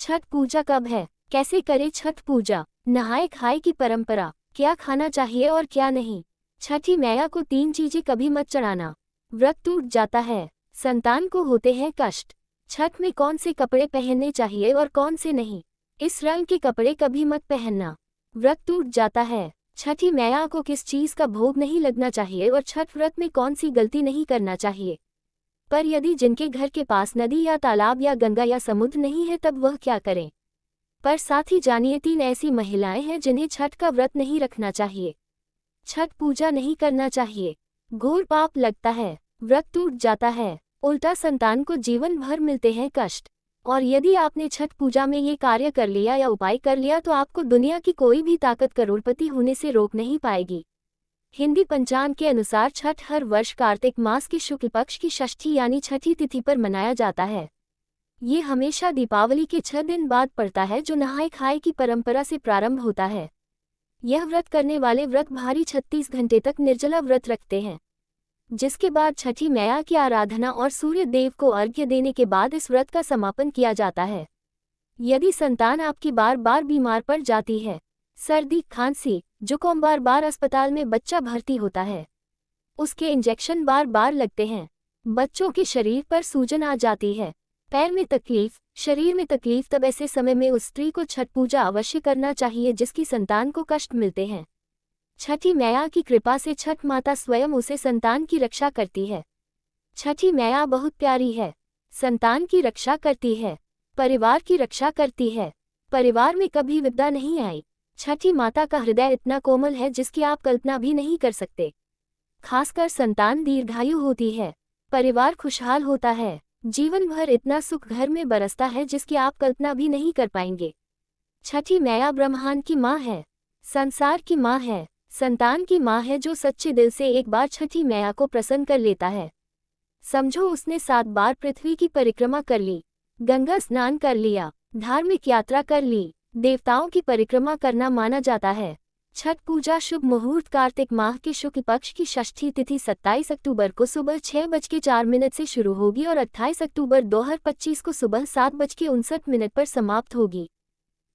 छठ पूजा कब है? कैसे करें छठ पूजा? नहाए खाए की परंपरा, क्या खाना चाहिए और क्या नहीं। छठी मैया को 3 चीजें कभी मत चढ़ाना, व्रत टूट जाता है, संतान को होते हैं कष्ट। छठ में कौन से कपड़े पहनने चाहिए और कौन से नहीं। इस रंग के कपड़े कभी मत पहनना, व्रत टूट जाता है। छठी मैया को किस चीज का भोग नहीं लगना चाहिए और छठ व्रत में कौन सी गलती नहीं करना चाहिए। पर यदि जिनके घर के पास नदी या तालाब या गंगा या समुद्र नहीं है तब वह क्या करें। पर साथ ही जानिए 3 ऐसी महिलाएं हैं जिन्हें छठ का व्रत नहीं रखना चाहिए, छठ पूजा नहीं करना चाहिए, घोर पाप लगता है, व्रत टूट जाता है, उल्टा संतान को जीवन भर मिलते हैं कष्ट। और यदि आपने छठ पूजा में ये कार्य कर लिया या उपाय कर लिया तो आपको दुनिया की कोई भी ताकत करोड़पति होने से रोक नहीं पाएगी। हिंदी पंचांग के अनुसार छठ हर वर्ष कार्तिक मास की शुक्ल पक्ष की षष्ठी यानी छठी तिथि पर मनाया जाता है। ये हमेशा दीपावली के 6 दिन बाद पड़ता है, जो नहाए खाए की परंपरा से प्रारंभ होता है। यह व्रत करने वाले व्रत भारी 36 घंटे तक निर्जला व्रत रखते हैं, जिसके बाद छठी मैया की आराधना और सूर्य देव को अर्घ्य देने के बाद इस व्रत का समापन किया जाता है। यदि संतान आपकी बार बार बीमार पड़ जाती है, सर्दी खांसी जुकाम, बार बार अस्पताल में बच्चा भर्ती होता है, उसके इंजेक्शन बार बार लगते हैं, बच्चों के शरीर पर सूजन आ जाती है, पैर में तकलीफ, शरीर में तकलीफ, तब ऐसे समय में उस स्त्री को छठ पूजा अवश्य करना चाहिए जिसकी संतान को कष्ट मिलते हैं। छठी मैया की कृपा से छठ माता स्वयं उसे संतान की रक्षा करती है। छठी मैया बहुत प्यारी है, संतान की रक्षा करती है, परिवार की रक्षा करती है, परिवार में कभी विपदा नहीं आई। छठी माता का हृदय इतना कोमल है जिसकी आप कल्पना भी नहीं कर सकते। खासकर संतान दीर्घायु होती है, परिवार खुशहाल होता है, जीवन भर इतना सुख घर में बरसता है जिसकी आप कल्पना भी नहीं कर पाएंगे। छठी मैया ब्रह्मांड की माँ है, संसार की माँ है, संतान की माँ है, जो सच्चे दिल से एक बार छठी मैया को प्रसन्न कर लेता है, समझो उसने 7 बार पृथ्वी की परिक्रमा कर ली, गंगा स्नान कर लिया, धार्मिक यात्रा कर ली, देवताओं की परिक्रमा करना माना जाता है। छठ पूजा शुभ मुहूर्त कार्तिक माह के शुक्ल पक्ष की षष्ठी तिथि 27 अक्टूबर को सुबह 6:04 से शुरू होगी और 28 अक्टूबर 2025 को सुबह 7:59 पर समाप्त होगी।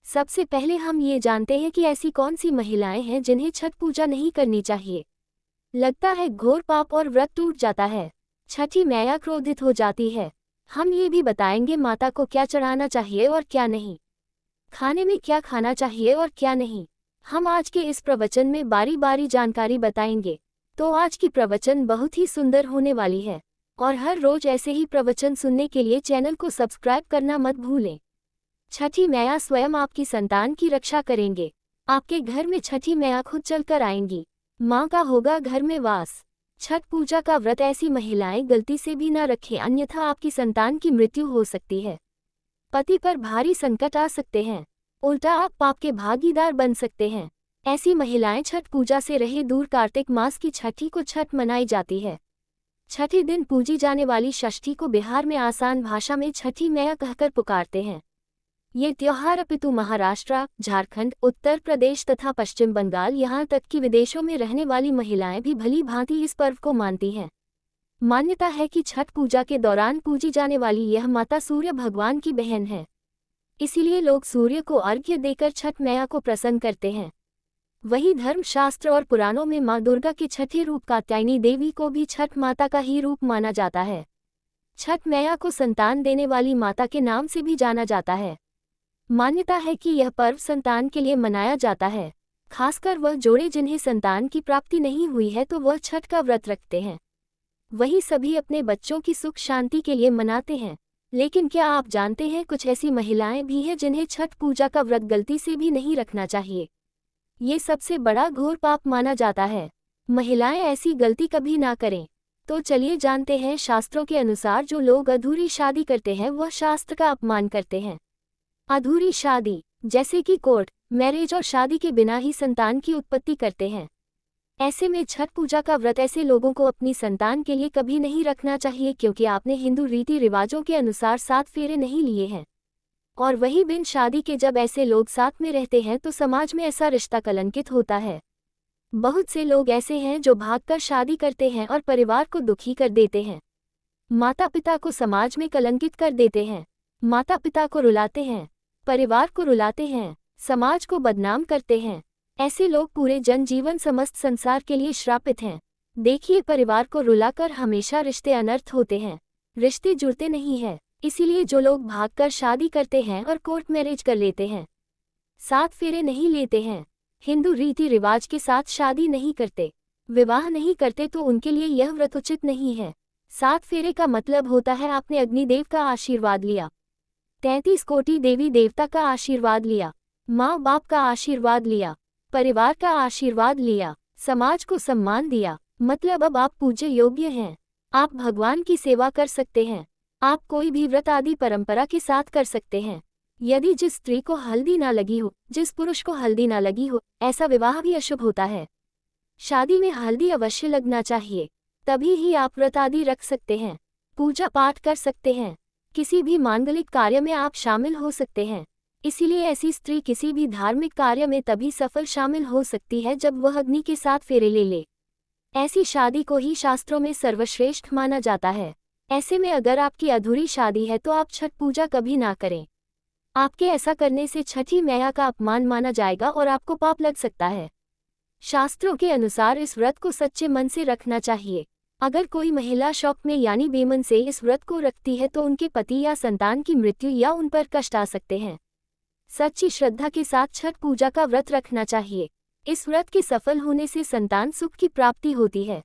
सबसे पहले हम ये जानते हैं कि ऐसी कौन सी महिलाएं हैं जिन्हें छठ पूजा नहीं करनी चाहिए। लगता है घोर पाप और व्रत टूट जाता है, छठी मैया क्रोधित हो जाती है। हम ये भी बताएंगे माता को क्या चढ़ाना चाहिए और क्या नहीं, खाने में क्या खाना चाहिए और क्या नहीं। हम आज के इस प्रवचन में बारी बारी जानकारी बताएंगे। तो आज की प्रवचन बहुत ही सुंदर होने वाली है और हर रोज ऐसे ही प्रवचन सुनने के लिए चैनल को सब्सक्राइब करना मत भूलें। छठी मैया स्वयं आपकी संतान की रक्षा करेंगे, आपके घर में छठी मैया खुद चलकर आएंगी, माँ का होगा घर में वास। छठ पूजा का व्रत ऐसी महिलाएं गलती से भी न रखें, अन्यथा आपकी संतान की मृत्यु हो सकती है, पति पर भारी संकट आ सकते हैं, उल्टा आप पाप के भागीदार बन सकते हैं। ऐसी महिलाएं छठ पूजा से रहे दूर। कार्तिक मास की छठी को छठ मनाई जाती है। छठी दिन पूजी जाने वाली षष्ठी को बिहार में आसान भाषा में छठी मैया कहकर पुकारते हैं। ये त्योहार अपितु महाराष्ट्र, झारखंड, उत्तर प्रदेश तथा पश्चिम बंगाल, यहाँ तक कि विदेशों में रहने वाली महिलाएं भी भली भांति इस पर्व को मानती हैं। मान्यता है कि छठ पूजा के दौरान पूजी जाने वाली यह माता सूर्य भगवान की बहन है, इसीलिए लोग सूर्य को अर्घ्य देकर छठ मैया को प्रसन्न करते हैं। वही धर्मशास्त्र और पुराणों में माँ दुर्गा के छठे रूप कात्यायनी देवी को भी छठ माता का ही रूप माना जाता है। छठ मैया को संतान देने वाली माता के नाम से भी जाना जाता है। मान्यता है कि यह पर्व संतान के लिए मनाया जाता है, खासकर वह जोड़े जिन्हें संतान की प्राप्ति नहीं हुई है तो वह छठ का व्रत रखते हैं। वही सभी अपने बच्चों की सुख शांति के लिए मनाते हैं। लेकिन क्या आप जानते हैं कुछ ऐसी महिलाएं भी हैं जिन्हें छठ पूजा का व्रत गलती से भी नहीं रखना चाहिए। ये सबसे बड़ा घोर पाप माना जाता है। महिलाएं ऐसी गलती कभी ना करें। तो चलिए जानते हैं, शास्त्रों के अनुसार जो लोग अधूरी शादी करते हैं वह शास्त्र का अपमान करते हैं। अधूरी शादी जैसे कि कोर्ट मैरिज और शादी के बिना ही संतान की उत्पत्ति करते हैं। ऐसे में छठ पूजा का व्रत ऐसे लोगों को अपनी संतान के लिए कभी नहीं रखना चाहिए, क्योंकि आपने हिंदू रीति रिवाजों के अनुसार 7 फेरे नहीं लिए हैं। और वही बिन शादी के जब ऐसे लोग साथ में रहते हैं तो समाज में ऐसा रिश्ता कलंकित होता है। बहुत से लोग ऐसे हैं जो भागकर शादी करते हैं और परिवार को दुखी कर देते हैं, माता पिता को समाज में कलंकित कर देते हैं, माता पिता को रुलाते हैं, परिवार को रुलाते हैं, समाज को बदनाम करते हैं। ऐसे लोग पूरे जनजीवन समस्त संसार के लिए श्रापित हैं। देखिए, परिवार को रुलाकर हमेशा रिश्ते अनर्थ होते हैं, रिश्ते जुड़ते नहीं हैं। इसीलिए जो लोग भागकर शादी करते हैं और कोर्ट मैरिज कर लेते हैं, 7 फेरे नहीं लेते हैं, हिंदू रीति रिवाज के साथ शादी नहीं करते, विवाह नहीं करते, तो उनके लिए यह व्रत उचित नहीं है। 7 फेरे का मतलब होता है आपने अग्निदेव का आशीर्वाद लिया, 33 कोटि देवी देवता का आशीर्वाद लिया, माँ बाप का आशीर्वाद लिया, परिवार का आशीर्वाद लिया, समाज को सम्मान दिया। मतलब अब आप पूज्य योग्य हैं, आप भगवान की सेवा कर सकते हैं, आप कोई भी व्रत आदि परंपरा के साथ कर सकते हैं। यदि जिस स्त्री को हल्दी ना लगी हो, जिस पुरुष को हल्दी ना लगी हो, ऐसा विवाह भी अशुभ होता है। शादी में हल्दी अवश्य लगना चाहिए, तभी ही आप व्रत आदि रख सकते हैं, पूजा पाठ कर सकते हैं, किसी भी मांगलिक कार्य में आप शामिल हो सकते हैं। इसीलिए ऐसी स्त्री किसी भी धार्मिक कार्य में तभी सफल शामिल हो सकती है जब वह अग्नि के साथ फेरे ले ले। ऐसी शादी को ही शास्त्रों में सर्वश्रेष्ठ माना जाता है। ऐसे में अगर आपकी अधूरी शादी है तो आप छठ पूजा कभी ना करें। आपके ऐसा करने से छठी मैया का अपमान माना जाएगा और आपको पाप लग सकता है। शास्त्रों के अनुसार इस व्रत को सच्चे मन से रखना चाहिए। अगर कोई महिला शौक में यानी बेमन से इस व्रत को रखती है तो उनके पति या संतान की मृत्यु या उन पर कष्ट आ सकते हैं। सच्ची श्रद्धा के साथ छठ पूजा का व्रत रखना चाहिए। इस व्रत के सफल होने से संतान सुख की प्राप्ति होती है,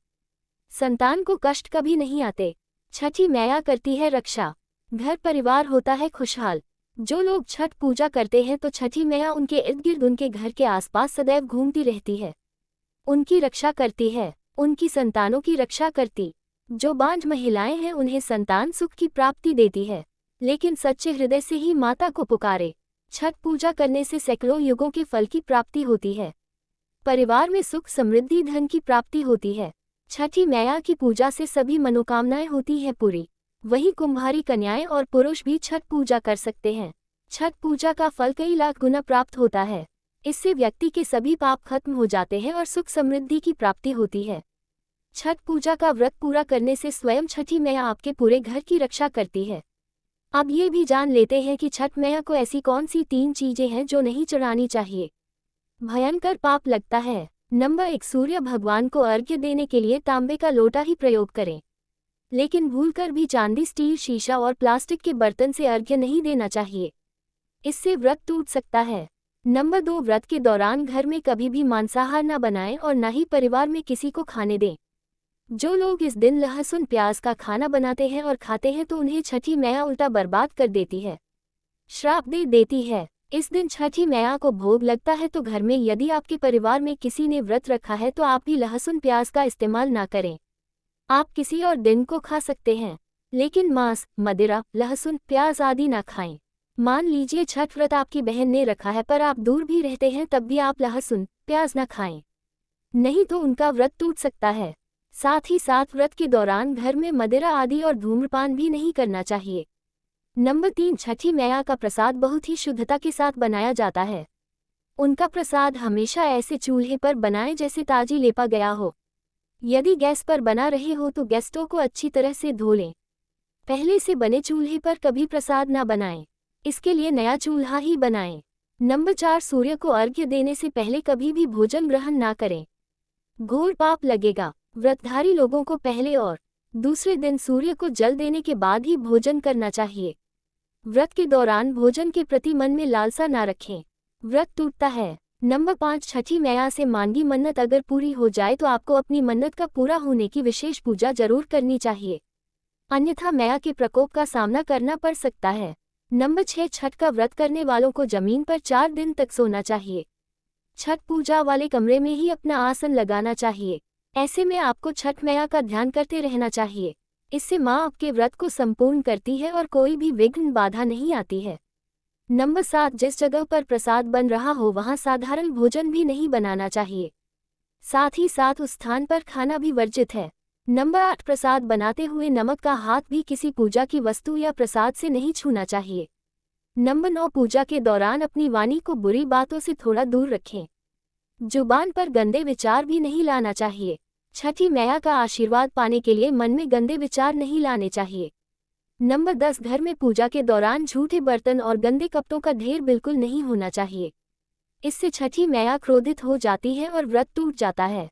संतान को कष्ट कभी नहीं आते। छठी मैया करती है रक्षा, घर परिवार होता है खुशहाल। जो लोग छठ पूजा करते हैं तो छठी मैया उनके इर्द गिर्द उनके घर के आसपास सदैव घूमती रहती है, उनकी रक्षा करती है, उनकी संतानों की रक्षा करती। जो बांझ महिलाएं हैं उन्हें संतान सुख की प्राप्ति देती है, लेकिन सच्चे हृदय से ही माता को पुकारे। छठ पूजा करने से सैकड़ों युगों के फल की प्राप्ति होती है, परिवार में सुख समृद्धि धन की प्राप्ति होती है। छठी मैया की पूजा से सभी मनोकामनाएं होती हैं पूरी। वहीं कुम्हारी कन्याएं और पुरुष भी छठ पूजा कर सकते हैं। छठ पूजा का फल कई लाख गुना प्राप्त होता है। इससे व्यक्ति के सभी पाप खत्म हो जाते हैं और सुख समृद्धि की प्राप्ति होती है। छठ पूजा का व्रत पूरा करने से स्वयं छठी मैया आपके पूरे घर की रक्षा करती है। अब ये भी जान लेते हैं कि छठ मैया को ऐसी कौन सी 3 चीजें हैं जो नहीं चढ़ानी चाहिए, भयंकर पाप लगता है। नंबर 1, सूर्य भगवान को अर्घ्य देने के लिए तांबे का लोटा ही प्रयोग करें, लेकिन भूलकर भी चांदी, स्टील, शीशा और प्लास्टिक के बर्तन से अर्घ्य नहीं देना चाहिए, इससे व्रत टूट सकता है। नंबर 2, व्रत के दौरान घर में कभी भी मांसाहार न बनाएं और न ही परिवार में किसी को खाने दें। जो लोग इस दिन लहसुन प्याज का खाना बनाते हैं और खाते हैं तो उन्हें छठी मैया उल्टा बर्बाद कर देती है, श्राप दे देती है। इस दिन छठी मैया को भोग लगता है तो घर में यदि आपके परिवार में किसी ने व्रत रखा है तो आप भी लहसुन प्याज का इस्तेमाल ना करें। आप किसी और दिन को खा सकते हैं, लेकिन मांस, मदिरा, लहसुन, प्याज आदि ना खाएं। मान लीजिए छठ व्रत आपकी बहन ने रखा है पर आप दूर भी रहते हैं, तब भी आप लहसुन प्याज ना खाएं, नहीं तो उनका व्रत टूट सकता है। साथ ही साथ व्रत के दौरान घर में मदिरा आदि और धूम्रपान भी नहीं करना चाहिए। नंबर 3, छठी मैया का प्रसाद बहुत ही शुद्धता के साथ बनाया जाता है। उनका प्रसाद हमेशा ऐसे चूल्हे पर बनाएं जैसे ताजी लेपा गया हो। यदि गैस पर बना रहे हो तो गैस स्टोव को अच्छी तरह से धो लें। पहले से बने चूल्हे पर कभी प्रसाद ना बनाएं, इसके लिए नया चूल्हा ही बनाएं। नंबर 4, सूर्य को अर्घ्य देने से पहले कभी भी भोजन ग्रहण ना करें, घोर पाप लगेगा। व्रतधारी लोगों को पहले और दूसरे दिन सूर्य को जल देने के बाद ही भोजन करना चाहिए। व्रत के दौरान भोजन के प्रति मन में लालसा ना रखें, व्रत टूटता है। नंबर 5, छठी मैया से मांगी मन्नत अगर पूरी हो जाए तो आपको अपनी मन्नत का पूरा होने की विशेष पूजा जरूर करनी चाहिए, अन्यथा मैया के प्रकोप का सामना करना पड़ सकता है। नंबर 6, छठ का व्रत करने वालों को जमीन पर 4 दिन तक सोना चाहिए। छठ पूजा वाले कमरे में ही अपना आसन लगाना चाहिए। ऐसे में आपको छठ मैया का ध्यान करते रहना चाहिए, इससे माँ आपके व्रत को संपूर्ण करती है और कोई भी विघ्न बाधा नहीं आती है। नंबर 7, जिस जगह पर प्रसाद बन रहा हो वहाँ साधारण भोजन भी नहीं बनाना चाहिए, साथ ही साथ उस स्थान पर खाना भी वर्जित है। नंबर 8, प्रसाद बनाते हुए नमक का हाथ भी किसी पूजा की वस्तु या प्रसाद से नहीं छूना चाहिए। नंबर 9, पूजा के दौरान अपनी वाणी को बुरी बातों से थोड़ा दूर रखें, जुबान पर गंदे विचार भी नहीं लाना चाहिए। छठी मैया का आशीर्वाद पाने के लिए मन में गंदे विचार नहीं लाने चाहिए। नंबर 10, घर में पूजा के दौरान झूठे बर्तन और गंदे कपड़ों का ढेर बिल्कुल नहीं होना चाहिए। इससे छठी मैया क्रोधित हो जाती है और व्रत टूट जाता है।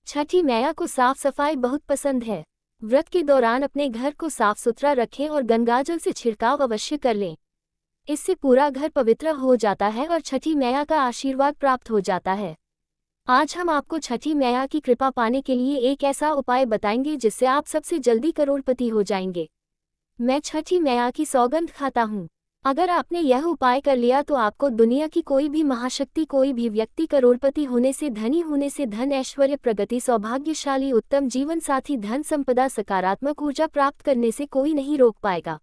छठी मैया को साफ सफाई बहुत पसंद है। व्रत के दौरान अपने घर को साफ सुथरा रखें और गंगाजल से छिड़काव अवश्य कर लें। इससे पूरा घर पवित्र हो जाता है और छठी मैया का आशीर्वाद प्राप्त हो जाता है। आज हम आपको छठी मैया की कृपा पाने के लिए एक ऐसा उपाय बताएंगे जिससे आप सबसे जल्दी करोड़पति हो जाएंगे। मैं छठी मैया की सौगंध खाता हूँ, अगर आपने यह उपाय कर लिया तो आपको दुनिया की कोई भी महाशक्ति, कोई भी व्यक्ति करोड़पति होने से, धनी होने से, धन ऐश्वर्य, प्रगति, सौभाग्यशाली, उत्तम जीवन साथी, धन संपदा, सकारात्मक ऊर्जा प्राप्त करने से कोई नहीं रोक पाएगा।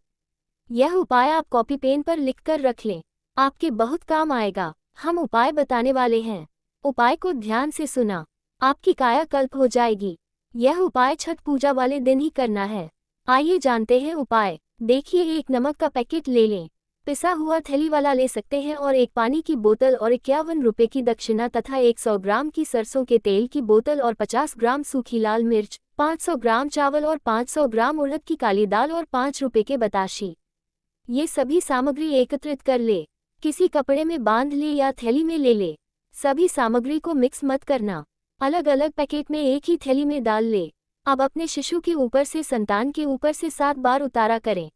यह उपाय आप कॉपी पेन पर लिखकर रख लें, आपके बहुत काम आएगा। हम उपाय बताने वाले हैं, उपाय को ध्यान से सुना, आपकी कायाकल्प हो जाएगी। यह उपाय छठ पूजा वाले दिन ही करना है। आइए जानते हैं उपाय। देखिए, एक नमक का पैकेट ले लें, पिसा हुआ थैली वाला ले सकते हैं, और एक पानी की बोतल और 51 रुपये की दक्षिणा तथा 100 ग्राम की सरसों के तेल की बोतल और 50 ग्राम सूखी लाल मिर्च, 500 ग्राम चावल और 500 ग्राम उड़द की काली दाल और 5 रुपये के बताशी। ये सभी सामग्री एकत्रित कर ले, किसी कपड़े में बांध ले या थैली में ले ले। सभी सामग्री को मिक्स मत करना, अलग अलग पैकेट में एक ही थैली में डाल ले। अब अपने शिशु के ऊपर से, संतान के ऊपर से 7 बार उतारा करें।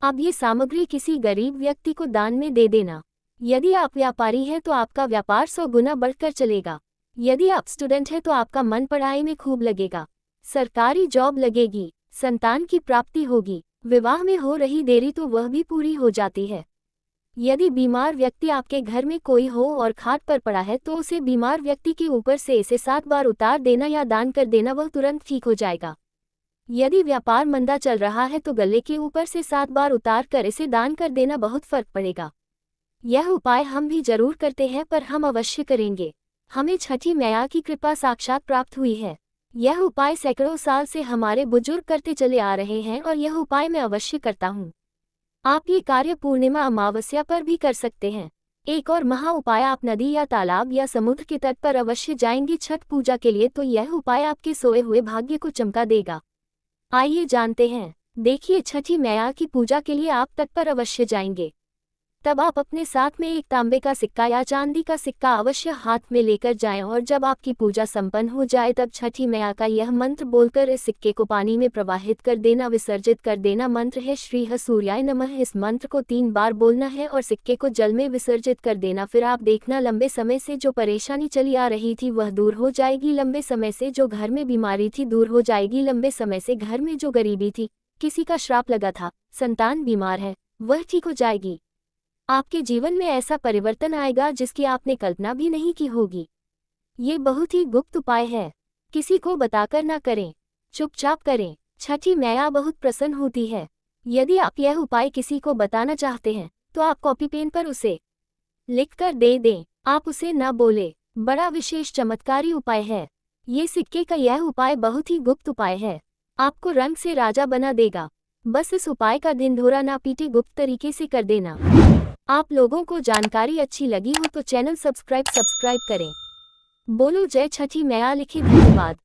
अब ये सामग्री किसी गरीब व्यक्ति को दान में दे देना। यदि आप व्यापारी हैं तो आपका व्यापार 100 गुना बढ़कर चलेगा। यदि आप स्टूडेंट हैं तो आपका मन पढ़ाई में खूब लगेगा, सरकारी जॉब लगेगी, संतान की प्राप्ति होगी, विवाह में हो रही देरी तो वह भी पूरी हो जाती है। यदि बीमार व्यक्ति आपके घर में कोई हो और खाट पर पड़ा है तो उसे बीमार व्यक्ति के ऊपर से इसे 7 बार उतार देना या दान कर देना, वह तुरंत ठीक हो जाएगा। यदि व्यापार मंदा चल रहा है तो गले के ऊपर से 7 बार उतार कर इसे दान कर देना, बहुत फर्क पड़ेगा। यह उपाय हम भी जरूर करते हैं, पर हम अवश्य करेंगे। हमें छठी मैया की कृपा साक्षात प्राप्त हुई है। यह उपाय सैकड़ों साल से हमारे बुजुर्ग करते चले आ रहे हैं और यह उपाय मैं अवश्य करता हूँ। आप ये कार्य पूर्णिमा अमावस्या पर भी कर सकते हैं। एक और महा उपाय, आप नदी या तालाब या समुद्र के तट पर अवश्य जाएंगे छठ पूजा के लिए, तो यह उपाय आपके सोए हुए भाग्य को चमका देगा। आइए जानते हैं। देखिए, छठी मैया की पूजा के लिए आप तट पर अवश्य जाएंगे, तब आप अपने साथ में एक तांबे का सिक्का या चांदी का सिक्का अवश्य हाथ में लेकर जाएं, और जब आपकी पूजा संपन्न हो जाए तब छठी मैया का यह मंत्र बोलकर इस सिक्के को पानी में प्रवाहित कर देना, विसर्जित कर देना। मंत्र है श्री ह सूर्याय नमः। इस मंत्र को 3 बार बोलना है और सिक्के को जल में विसर्जित कर देना। फिर आप देखना, लंबे समय से जो परेशानी चली आ रही थी वह दूर हो जाएगी। लंबे समय से जो घर में बीमारी थी दूर हो जाएगी। लंबे समय से घर में जो गरीबी थी, किसी का श्राप लगा था, संतान बीमार है, वह ठीक हो जाएगी। आपके जीवन में ऐसा परिवर्तन आएगा जिसकी आपने कल्पना भी नहीं की होगी। ये बहुत ही गुप्त उपाय है, किसी को बताकर ना करें, चुपचाप करें। छठी मैया बहुत प्रसन्न होती है। यदि आप यह उपाय किसी को बताना चाहते हैं तो आप कॉपी पेन पर उसे लिखकर दे दें, आप उसे न बोले। बड़ा विशेष चमत्कारी उपाय है। ये सिक्के का यह उपाय बहुत ही गुप्त उपाय है, आपको रंग से राजा बना देगा। बस इस उपाय का ढिंढोरा ना पीटे, गुप्त तरीके से कर देना। आप लोगों को जानकारी अच्छी लगी हो तो चैनल सब्सक्राइब करें। बोलो जय छठी मैया लिखे। धन्यवाद।